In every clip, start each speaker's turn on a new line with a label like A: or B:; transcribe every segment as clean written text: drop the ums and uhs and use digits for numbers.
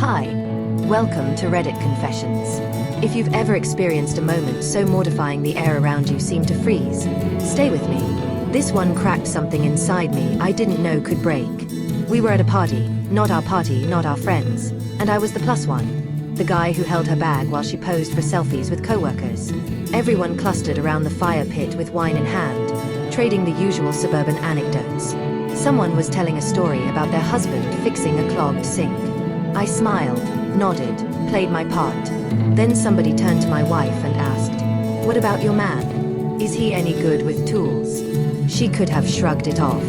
A: Hi. Welcome to Reddit Confessions. If you've ever experienced a moment so mortifying the air around you seemed to freeze, stay with me. This one cracked something inside me I didn't know could break. We were at a party, not our friends, and I was the plus one. The guy who held her bag while she posed for selfies with coworkers. Everyone clustered around the fire pit with wine in hand, trading the usual suburban anecdotes. Someone was telling a story about their husband fixing a clogged sink. I smiled, nodded, played my part. Then somebody turned to my wife and asked, "What about your man? Is he any good with tools?" She could have shrugged it off.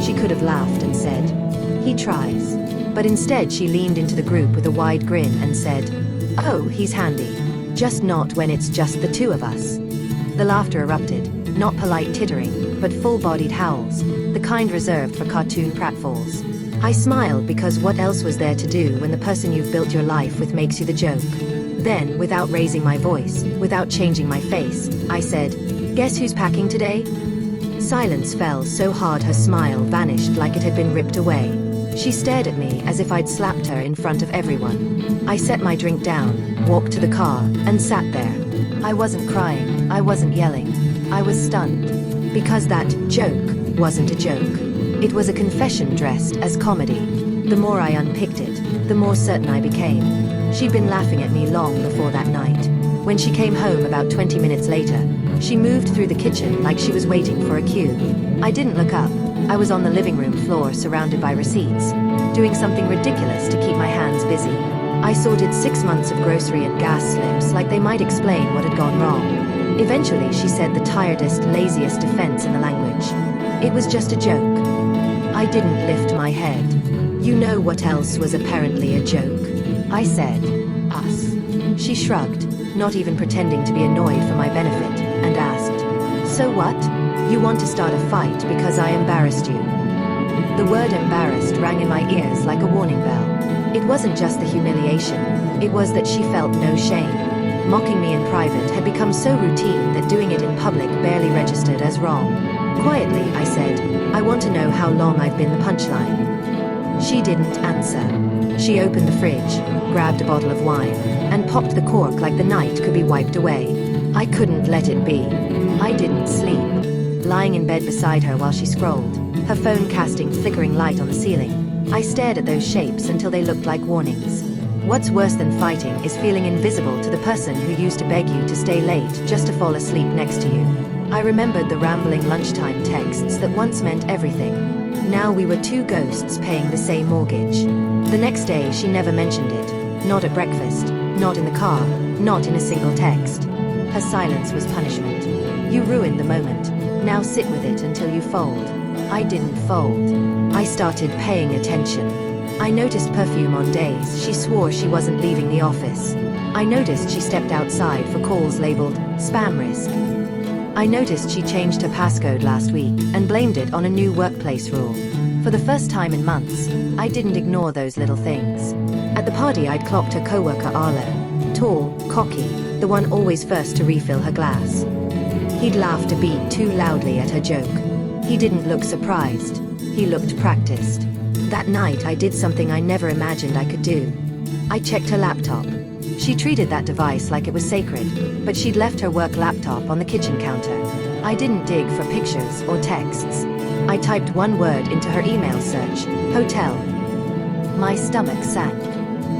A: She could have laughed and said, "He tries." But instead she leaned into the group with a wide grin and said, "Oh, he's handy. Just not when it's just the two of us." The laughter erupted, not polite tittering, but full-bodied howls, the kind reserved for cartoon pratfalls. I smiled because what else was there to do when the person you've built your life with makes you the joke? Then, without raising my voice, without changing my face, I said, "Guess who's packing today?" Silence fell so hard her smile vanished like it had been ripped away. She stared at me as if I'd slapped her in front of everyone. I set my drink down, walked to the car, and sat there. I wasn't crying, I wasn't yelling. I was stunned. Because that joke wasn't a joke. It was a confession dressed as comedy. The more I unpicked it, the more certain I became. She'd been laughing at me long before that night. When she came home about 20 minutes later, she moved through the kitchen like she was waiting for a cue. I didn't look up. I was on the living room floor surrounded by receipts, doing something ridiculous to keep my hands busy. I sorted 6 months of grocery and gas slips like they might explain what had gone wrong. Eventually she said the tiredest, laziest defense in the language. It was just a joke. I didn't lift my head. "You know what else was apparently a joke?" I said, "Us." She shrugged, not even pretending to be annoyed for my benefit, and asked, "So what? You want to start a fight because I embarrassed you?" The word embarrassed rang in my ears like a warning bell. It wasn't just the humiliation, it was that she felt no shame. Mocking me in private had become so routine that doing it in public barely registered as wrong. Quietly, I said, "I want to know how long I've been the punchline." She didn't answer. She opened the fridge, grabbed a bottle of wine, and popped the cork like the night could be wiped away. I couldn't let it be. I didn't sleep. Lying in bed beside her while she scrolled, her phone casting flickering light on the ceiling, I stared at those shapes until they looked like warnings. What's worse than fighting is feeling invisible to the person who used to beg you to stay late just to fall asleep next to you. I remembered the rambling lunchtime texts that once meant everything. Now we were two ghosts paying the same mortgage. The next day she never mentioned it. Not at breakfast, not in the car, not in a single text. Her silence was punishment. You ruined the moment. Now sit with it until you fold. I didn't fold. I started paying attention. I noticed perfume on days she swore she wasn't leaving the office. I noticed she stepped outside for calls labeled spam risk. I noticed she changed her passcode last week and blamed it on a new workplace rule. For the first time in months, I didn't ignore those little things. At the party I'd clocked her coworker Arlo. Tall, cocky, the one always first to refill her glass. He'd laughed a beat too loudly at her joke. He didn't look surprised. He looked practiced. That night I did something I never imagined I could do. I checked her laptop. She treated that device like it was sacred, but she'd left her work laptop on the kitchen counter. I didn't dig for pictures or texts. I typed one word into her email search, hotel. My stomach sank.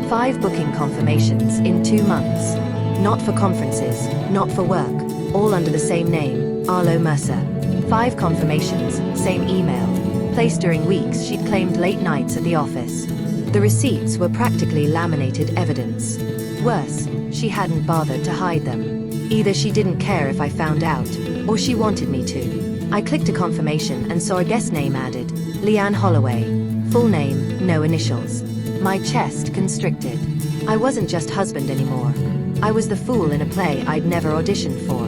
A: 5 booking confirmations in 2 months. Not for conferences, not for work, all under the same name, Arlo Mercer. 5 confirmations, same email. Placed during weeks she'd claimed late nights at the office. The receipts were practically laminated evidence. Worse, she hadn't bothered to hide them. Either she didn't care if I found out, or she wanted me to. I clicked a confirmation and saw a guest name added, Leanne Holloway. Full name, no initials. My chest constricted. I wasn't just husband anymore. I was the fool in a play I'd never auditioned for.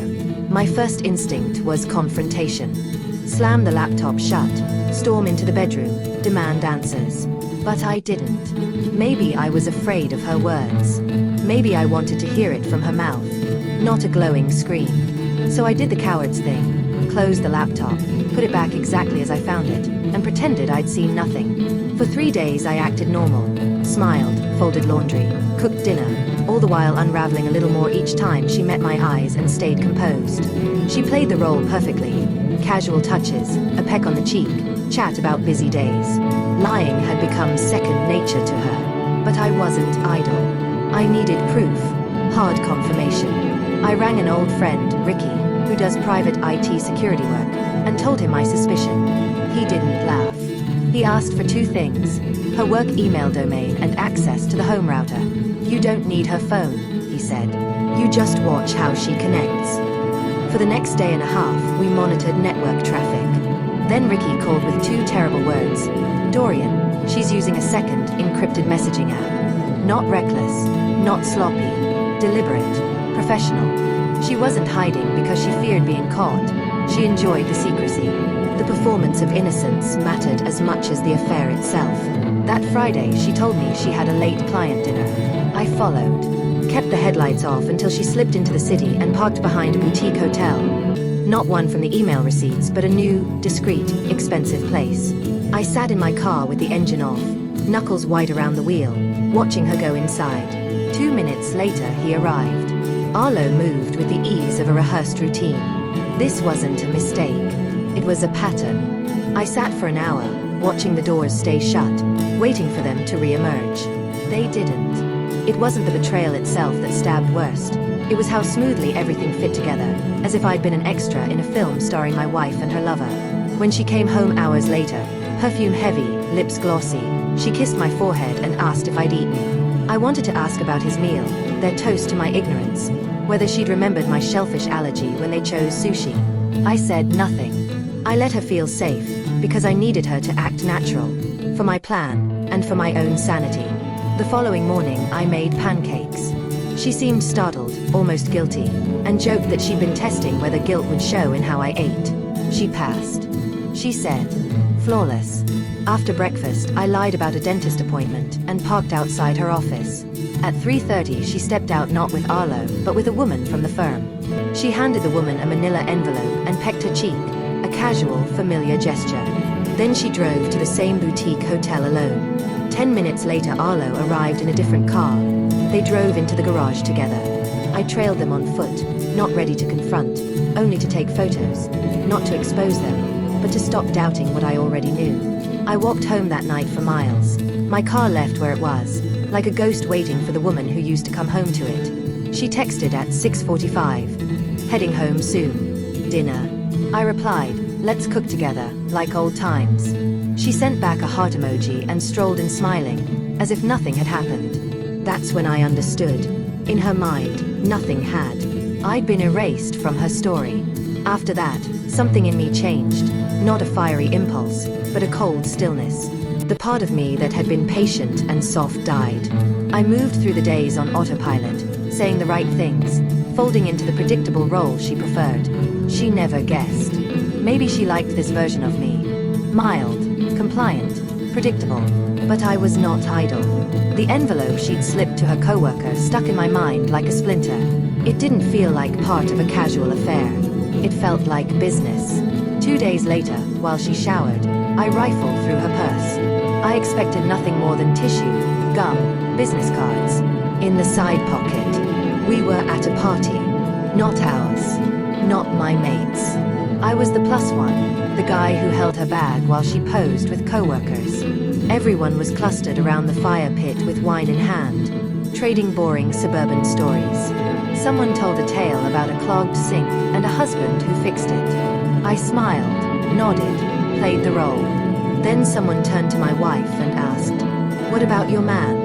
A: My first instinct was confrontation. Slam the laptop shut, storm into the bedroom, demand answers. But I didn't. Maybe I was afraid of her words. Maybe I wanted to hear it from her mouth, not a glowing scream. So I did the coward's thing, closed the laptop, put it back exactly as I found it, and pretended I'd seen nothing. For 3 days I acted normal, smiled, folded laundry, cooked dinner, all the while unraveling a little more each time she met my eyes and stayed composed. She played the role perfectly. Casual touches, a peck on the cheek, chat about busy days. Lying had become second nature to her. But I wasn't idle. I needed proof, hard confirmation. I rang an old friend, Ricky, who does private IT security work, and told him my suspicion. He didn't laugh. He asked for 2 things: her work email domain and access to the home router. "You don't need her phone," he said. "You just watch how she connects." For the next day and a half, we monitored network traffic. Then Ricky called with 2 terrible words. "Dorian, she's using a second, encrypted messaging app. Not reckless, not sloppy, deliberate, professional. She wasn't hiding because she feared being caught. She enjoyed the secrecy. The performance of innocence mattered as much as the affair itself. That Friday, she told me she had a late client dinner. I followed, kept the headlights off until she slipped into the city and parked behind a boutique hotel. Not one from the email receipts, but a new, discreet, expensive place. I sat in my car with the engine off, knuckles white around the wheel, watching her go inside. 2 minutes later, he arrived. Arlo moved with the ease of a rehearsed routine. This wasn't a mistake. It was a pattern. I sat for an hour, watching the doors stay shut, waiting for them to re-emerge. They didn't. It wasn't the betrayal itself that stabbed worst. It was how smoothly everything fit together, as if I'd been an extra in a film starring my wife and her lover. When she came home hours later, perfume heavy, lips glossy, she kissed my forehead and asked if I'd eaten. I wanted to ask about his meal, their toast to my ignorance, whether she'd remembered my shellfish allergy when they chose sushi. I said nothing. I let her feel safe, because I needed her to act natural, for my plan, and for my own sanity. The following morning, I made pancakes. She seemed startled, almost guilty, and joked that she'd been testing whether guilt would show in how I ate. She passed. She said, "Flawless." After breakfast, I lied about a dentist appointment and parked outside her office. At 3:30, she stepped out not with Arlo, but with a woman from the firm. She handed the woman a manila envelope and pecked her cheek, a casual, familiar gesture. Then she drove to the same boutique hotel alone. 10 minutes later, Arlo arrived in a different car. They drove into the garage together. I trailed them on foot, not ready to confront, only to take photos, not to expose them, but to stop doubting what I already knew. I walked home that night for miles. My car left where it was, like a ghost waiting for the woman who used to come home to it. She texted at 6:45. "Heading home soon. Dinner." I replied, "Let's cook together, like old times." She sent back a heart emoji and strolled in smiling, as if nothing had happened. That's when I understood. In her mind, nothing had. I'd been erased from her story. After that, something in me changed. Not a fiery impulse, but a cold stillness. The part of me that had been patient and soft died. I moved through the days on autopilot, saying the right things, folding into the predictable role she preferred. She never guessed. Maybe she liked this version of me. Mild, compliant, predictable. But I was not idle. The envelope she'd slipped to her coworker stuck in my mind like a splinter. It didn't feel like part of a casual affair. It felt like business. 2 days later, while she showered, I rifled through her purse. I expected nothing more than tissue, gum, business cards. In the side pocket. We were at a party. Not ours. Not my mates. I was the plus one, the guy who held her bag while she posed with coworkers. Everyone was clustered around the fire pit with wine in hand, trading boring suburban stories. Someone told a tale about a clogged sink and a husband who fixed it. I smiled, nodded, played the role. Then someone turned to my wife and asked, "What about your man?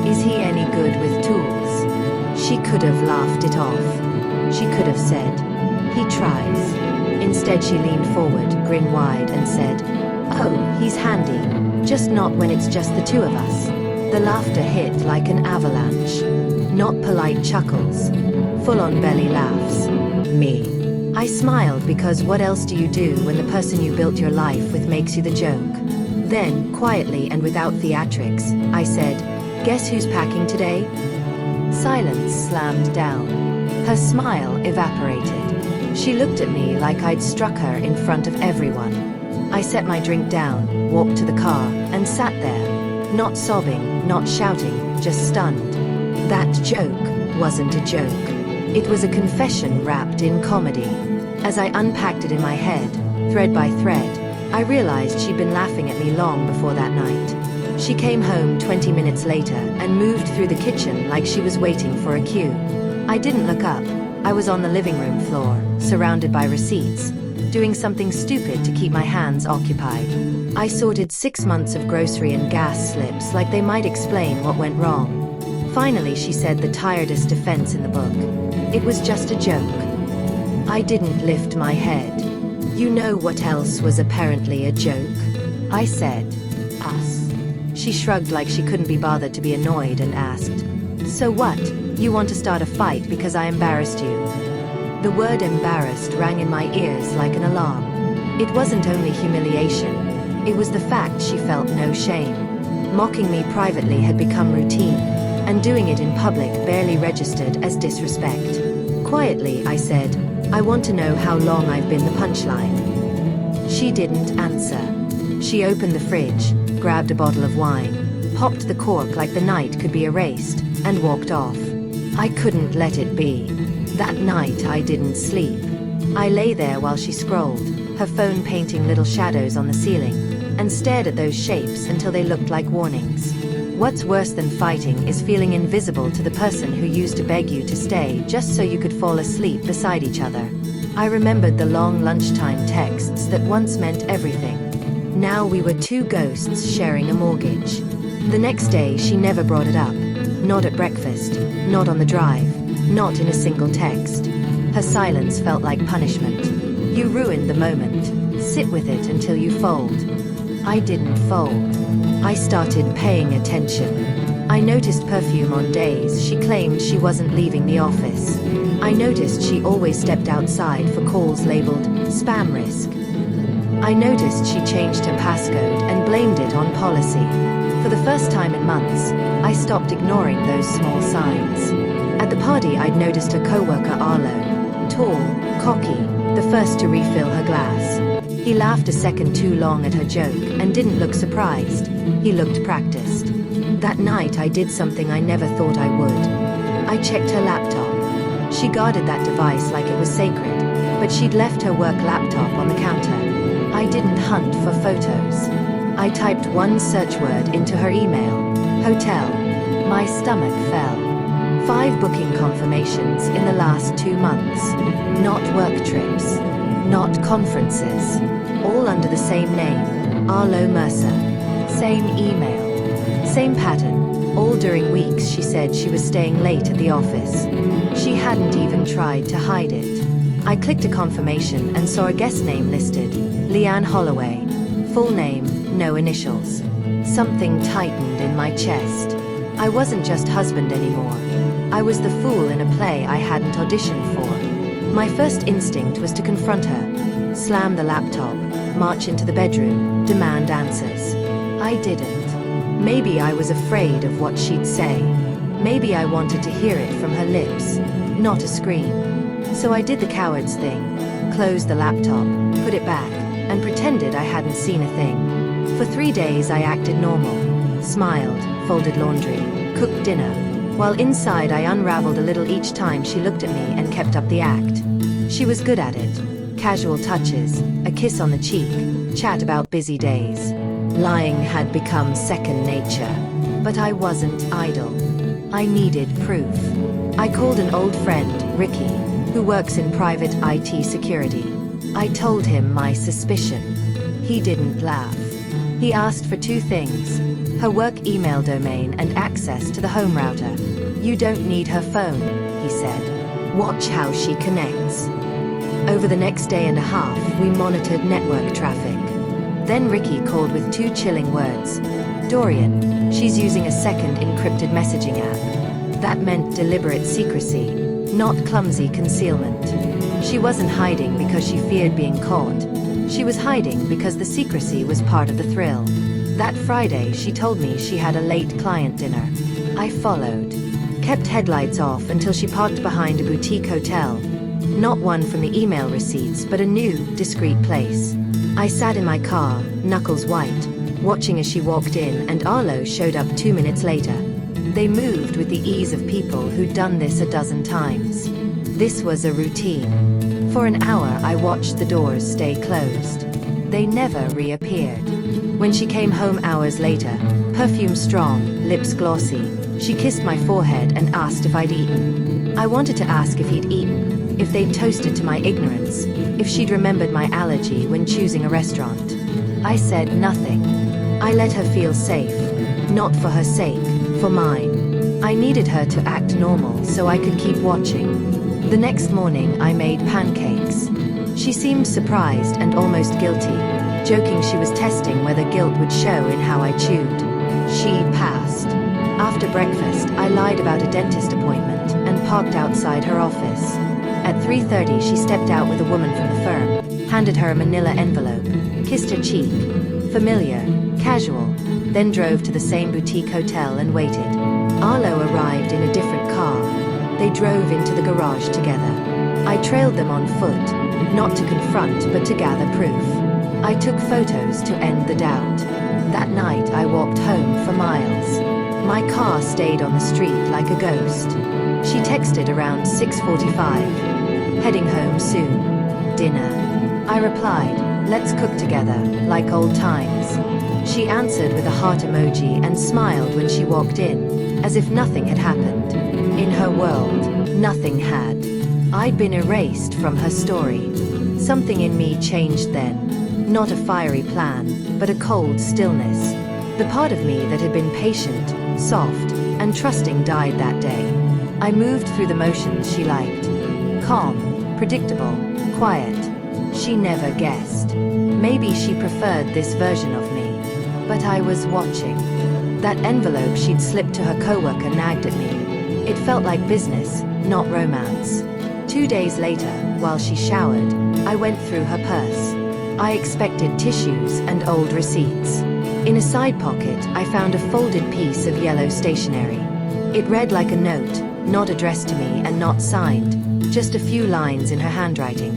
A: Is he any good with tools?" She could have laughed it off. She could have said, "He tries." Instead, she leaned forward, grin wide, and said, "Oh, he's handy. Just not when it's just the 2 of us." The laughter hit like an avalanche. Not polite chuckles. Full-on belly laughs. Me. I smiled because what else do you do when the person you built your life with makes you the joke? Then, quietly and without theatrics, I said, "Guess who's packing today?" Silence slammed down. Her smile evaporated. She looked at me like I'd struck her in front of everyone. I set my drink down, walked to the car, and sat there. Not sobbing, not shouting, just stunned. That joke wasn't a joke. It was a confession wrapped in comedy. As I unpacked it in my head, thread by thread, I realized she'd been laughing at me long before that night. She came home 20 minutes later and moved through the kitchen like she was waiting for a cue. I didn't look up. I was on the living room floor, surrounded by receipts, doing something stupid to keep my hands occupied. I sorted 6 months of grocery and gas slips like they might explain what went wrong. Finally, she said the tiredest defense in the book. It was just a joke. I didn't lift my head. You know what else was apparently a joke? I said, us. She shrugged like she couldn't be bothered to be annoyed and asked, so what? You want to start a fight because I embarrassed you? The word embarrassed rang in my ears like an alarm. It wasn't only humiliation. It was the fact she felt no shame. Mocking me privately had become routine, and doing it in public barely registered as disrespect. Quietly, I said, I want to know how long I've been the punchline. She didn't answer. She opened the fridge, grabbed a bottle of wine, popped the cork like the night could be erased, and walked off. I couldn't let it be. That night I didn't sleep. I lay there while she scrolled, her phone painting little shadows on the ceiling, and stared at those shapes until they looked like warnings. What's worse than fighting is feeling invisible to the person who used to beg you to stay just so you could fall asleep beside each other. I remembered the long lunchtime texts that once meant everything. Now we were two ghosts sharing a mortgage. The next day she never brought it up. Not at breakfast, not on the drive, not in a single text. Her silence felt like punishment. You ruined the moment. Sit with it until you fold. I didn't fold. I started paying attention. I noticed perfume on days she claimed she wasn't leaving the office. I noticed she always stepped outside for calls labeled spam risk. I noticed she changed her passcode and blamed it on policy. For the first time in months, I stopped ignoring those small signs. At the party, I'd noticed her coworker Arlo. Tall, cocky, the first to refill her glass. He laughed a second too long at her joke and didn't look surprised. He looked practiced. That night I did something I never thought I would. I checked her laptop. She guarded that device like it was sacred, but she'd left her work laptop on the counter. I didn't hunt for photos. I typed one search word into her email. Hotel. My stomach fell. 5 booking confirmations in the last 2 months. Not work trips. Not conferences. All under the same name. Arlo Mercer. Same email. Same pattern. All during weeks she said she was staying late at the office. She hadn't even tried to hide it. I clicked a confirmation and saw a guest name listed. Leanne Holloway. Full name, no initials. Something tightened in my chest. I wasn't just husband anymore. I was the fool in a play I hadn't auditioned for. My first instinct was to confront her, slam the laptop, march into the bedroom, demand answers. I didn't. Maybe I was afraid of what she'd say. Maybe I wanted to hear it from her lips, not a scream. So I did the coward's thing, closed the laptop, put it back, and pretended I hadn't seen a thing. For 3 days I acted normal, smiled, folded laundry, cooked dinner, while inside I unraveled a little each time she looked at me and kept up the act. She was good at it. Casual touches, a kiss on the cheek, chat about busy days. Lying had become second nature. But I wasn't idle. I needed proof. I called an old friend, Ricky, who works in private IT security. I told him my suspicion. He didn't laugh. He asked for 2 things: her work email domain and access to the home router. You don't need her phone, he said. Watch how she connects. Over the next day and a half, we monitored network traffic. Then Ricky called with 2 chilling words. Dorian, she's using a second encrypted messaging app. That meant deliberate secrecy, not clumsy concealment. She wasn't hiding because she feared being caught. She was hiding because the secrecy was part of the thrill. That Friday, she told me she had a late client dinner. I followed. Kept headlights off until she parked behind a boutique hotel. Not one from the email receipts, but a new, discreet place. I sat in my car, knuckles white, watching as she walked in, and Arlo showed up 2 minutes later. They moved with the ease of people who'd done this a dozen times. This was a routine. For an hour I watched the doors stay closed. They never reappeared. When she came home hours later, perfume strong, lips glossy, she kissed my forehead and asked if I'd eaten. I wanted to ask if he'd eaten, if they'd toasted to my ignorance, if she'd remembered my allergy when choosing a restaurant. I said nothing. I let her feel safe. Not for her sake, for mine. I needed her to act normal so I could keep watching. The next morning I made pancakes. She seemed surprised and almost guilty, joking she was testing whether guilt would show in how I chewed. She passed. After breakfast, I lied about a dentist appointment and parked outside her office. At 3:30 she stepped out with a woman from the firm, handed her a manila envelope, kissed her cheek. Familiar, casual, then drove to the same boutique hotel and waited. Arlo arrived in a different car. They drove into the garage together. I trailed them on foot, not to confront but to gather proof. I took photos to end the doubt. That night I walked home for miles. My car stayed on the street like a ghost. She texted around 6:45. Heading home soon. Dinner. I replied, let's cook together, like old times. She answered with a heart emoji and smiled when she walked in, as if nothing had happened. In her world, nothing had. I'd been erased from her story. Something in me changed then. Not a fiery plan, but a cold stillness. The part of me that had been patient, soft, and trusting died that day. I moved through the motions she liked. Calm, predictable, quiet. She never guessed. Maybe she preferred this version of me. But I was watching. That envelope she'd slipped to her coworker nagged at me. It felt like business, not romance. 2 days later, while she showered, I went through her purse. I expected tissues and old receipts. In a side pocket, I found a folded piece of yellow stationery. It read like a note, not addressed to me and not signed, just a few lines in her handwriting.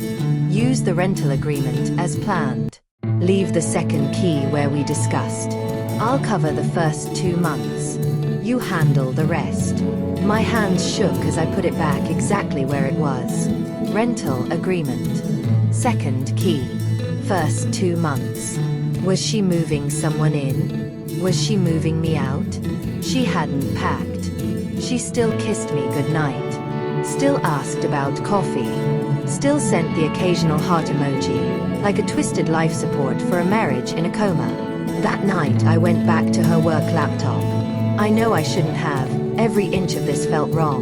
A: Use the rental agreement as planned. Leave the second key where we discussed. I'll cover the first 2 months. You handle the rest. My hands shook as I put it back exactly where it was. Rental agreement. Second key. First 2 months. Was she moving someone in? Was she moving me out? She hadn't packed. She still kissed me goodnight. Still asked about coffee. Still sent the occasional heart emoji, like a twisted life support for a marriage in a coma. That night I went back to her work laptop. I know I shouldn't have, every inch of this felt wrong,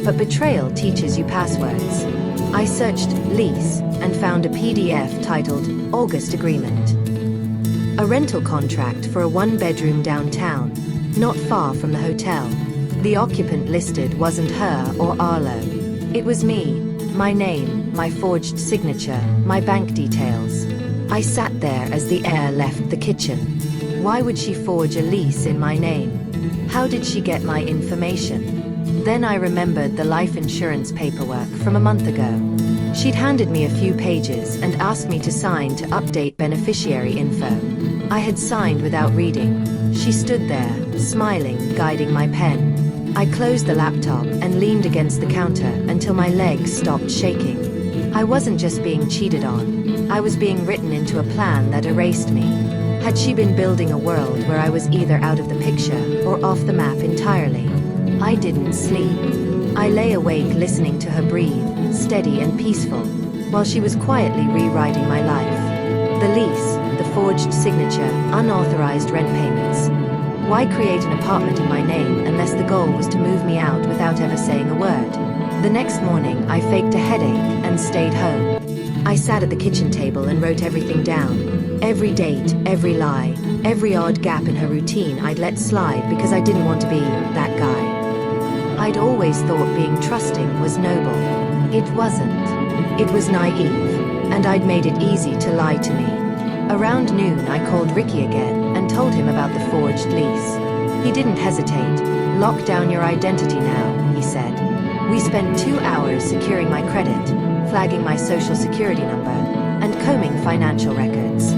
A: but betrayal teaches you passwords. I searched lease and found a PDF titled August Agreement. A rental contract for a 1-bedroom downtown, not far from the hotel. The occupant listed wasn't her or Arlo. It was me, my name, my forged signature, my bank details. I sat there as the air left the kitchen. Why would she forge a lease in my name? How did she get my information? Then I remembered the life insurance paperwork from a month ago. She'd handed me a few pages and asked me to sign to update beneficiary info. I had signed without reading. She stood there, smiling, guiding my pen. I closed the laptop and leaned against the counter until my legs stopped shaking. I wasn't just being cheated on. I was being written into a plan that erased me. Had she been building a world where I was either out of the picture or off the map entirely? I didn't sleep. I lay awake listening to her breathe, steady and peaceful, while she was quietly rewriting my life. The lease, the forged signature, unauthorized rent payments. Why create an apartment in my name unless the goal was to move me out without ever saying a word? The next morning, I faked a headache and stayed home. I sat at the kitchen table and wrote everything down. Every date, every lie, every odd gap in her routine I'd let slide because I didn't want to be that guy. I'd always thought being trusting was noble. It wasn't. It was naive, and I'd made it easy to lie to me. Around noon I called Ricky again and told him about the forged lease. He didn't hesitate. Lock down your identity now, he said. We spent 2 hours securing my credit, flagging my social security number, and combing financial records.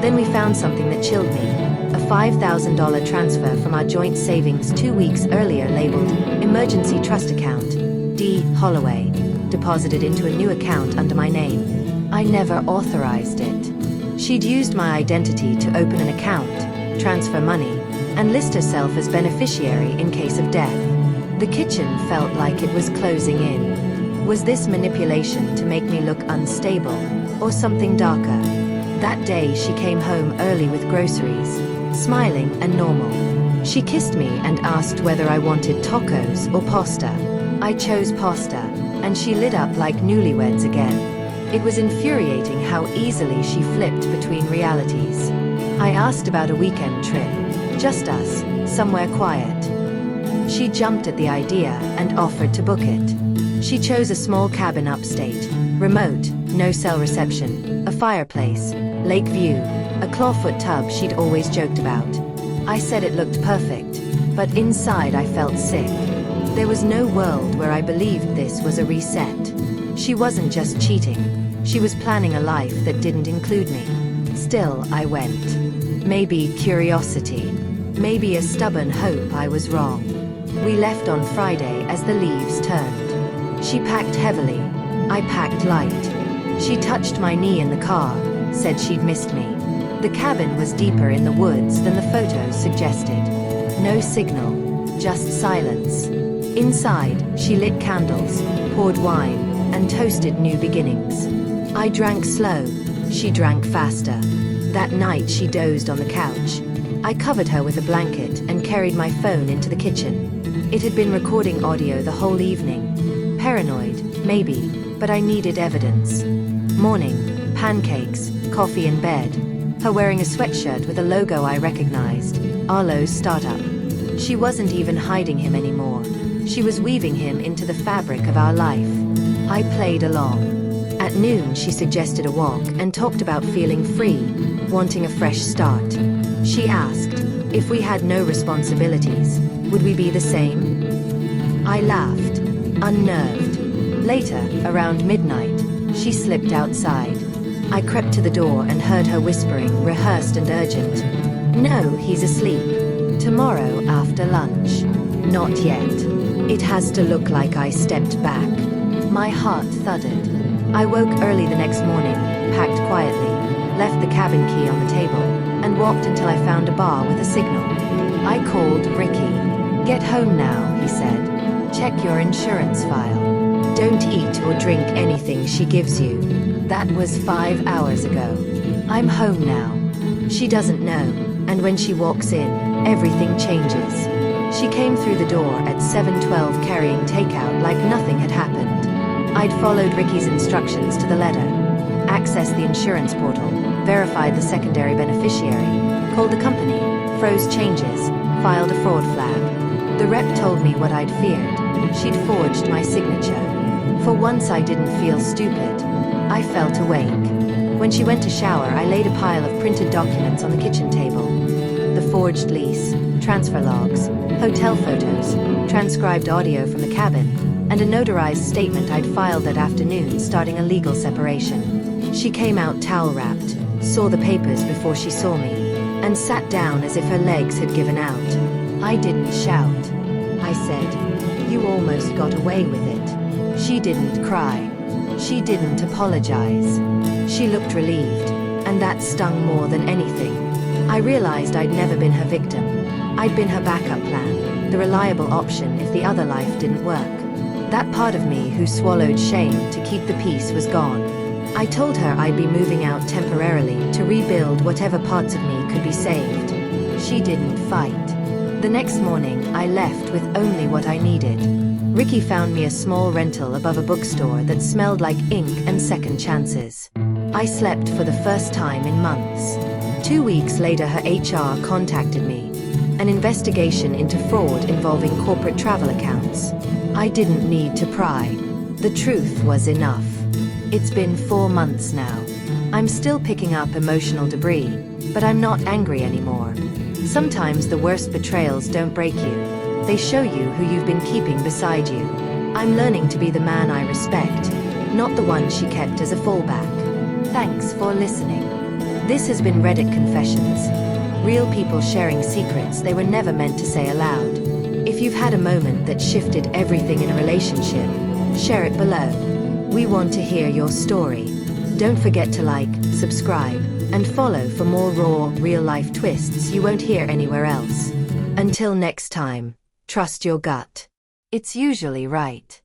A: Then we found something that chilled me. A $5,000 transfer from our joint savings 2 weeks earlier labeled Emergency Trust Account, D. Holloway, deposited into a new account under my name. I never authorized it. She'd used my identity to open an account, transfer money, and list herself as beneficiary in case of death. The kitchen felt like it was closing in. Was this manipulation to make me look unstable, or something darker? That day she came home early with groceries, smiling and normal. She kissed me and asked whether I wanted tacos or pasta. I chose pasta, and she lit up like newlyweds again. It was infuriating how easily she flipped between realities. I asked about a weekend trip, just us, somewhere quiet. She jumped at the idea and offered to book it. She chose a small cabin upstate, remote, no cell reception, a fireplace, lake view, a clawfoot tub she'd always joked about. I said it looked perfect, but inside I felt sick. There was no world where I believed this was a reset. She wasn't just cheating, she was planning a life that didn't include me. Still, I went. Maybe curiosity, maybe a stubborn hope I was wrong. We left on Friday as the leaves turned. She packed heavily, I packed light. She touched my knee in the car, said she'd missed me. The cabin was deeper in the woods than the photos suggested. No signal, just silence. Inside, she lit candles, poured wine, and toasted new beginnings. I drank slow, she drank faster. That night she dozed on the couch. I covered her with a blanket and carried my phone into the kitchen. It had been recording audio the whole evening. Paranoid, maybe, but I needed evidence. Morning, pancakes, coffee in bed. Her wearing a sweatshirt with a logo I recognized, Arlo's startup. She wasn't even hiding him anymore. She was weaving him into the fabric of our life. I played along. At noon she suggested a walk and talked about feeling free, wanting a fresh start. She asked, if we had no responsibilities, would we be the same? I laughed, unnerved. Later, around midnight, she slipped outside. I crept to the door and heard her whispering, rehearsed and urgent. No, he's asleep. Tomorrow after lunch. Not yet. It has to look like I stepped back. My heart thudded. I woke early the next morning, packed quietly, left the cabin key on the table, and walked until I found a bar with a signal. I called Ricky. Get home now, he said. Check your insurance file. Don't eat or drink anything she gives you. That was 5 hours ago. I'm home now. She doesn't know, and when she walks in, everything changes. She came through the door at 7:12 carrying takeout like nothing had happened. I'd followed Ricky's instructions to the letter. Accessed the insurance portal, verified the secondary beneficiary, called the company, froze changes, filed a fraud flag. The rep told me what I'd feared. She'd forged my signature. For once I didn't feel stupid. I felt awake. When she went to shower, I laid a pile of printed documents on the kitchen table. The forged lease, transfer logs, hotel photos, transcribed audio from the cabin, and a notarized statement I'd filed that afternoon starting a legal separation. She came out towel-wrapped, saw the papers before she saw me, and sat down as if her legs had given out. I didn't shout. I said, "You almost got away with it." She didn't cry. She didn't apologize. She looked relieved, and that stung more than anything. I realized I'd never been her victim. I'd been her backup plan, the reliable option if the other life didn't work. That part of me who swallowed shame to keep the peace was gone. I told her I'd be moving out temporarily to rebuild whatever parts of me could be saved. She didn't fight. The next morning, I left with only what I needed. Ricky found me a small rental above a bookstore that smelled like ink and second chances. I slept for the first time in months. 2 weeks later, her HR contacted me. An investigation into fraud involving corporate travel accounts. I didn't need to pry. The truth was enough. It's been 4 months now. I'm still picking up emotional debris, but I'm not angry anymore. Sometimes the worst betrayals don't break you. They show you who you've been keeping beside you. I'm learning to be the man I respect, not the one she kept as a fallback. Thanks for listening. This has been Reddit Confessions. Real people sharing secrets they were never meant to say aloud. If you've had a moment that shifted everything in a relationship, share it below. We want to hear your story. Don't forget to like, subscribe, and follow for more raw, real-life twists you won't hear anywhere else. Until next time, trust your gut. It's usually right.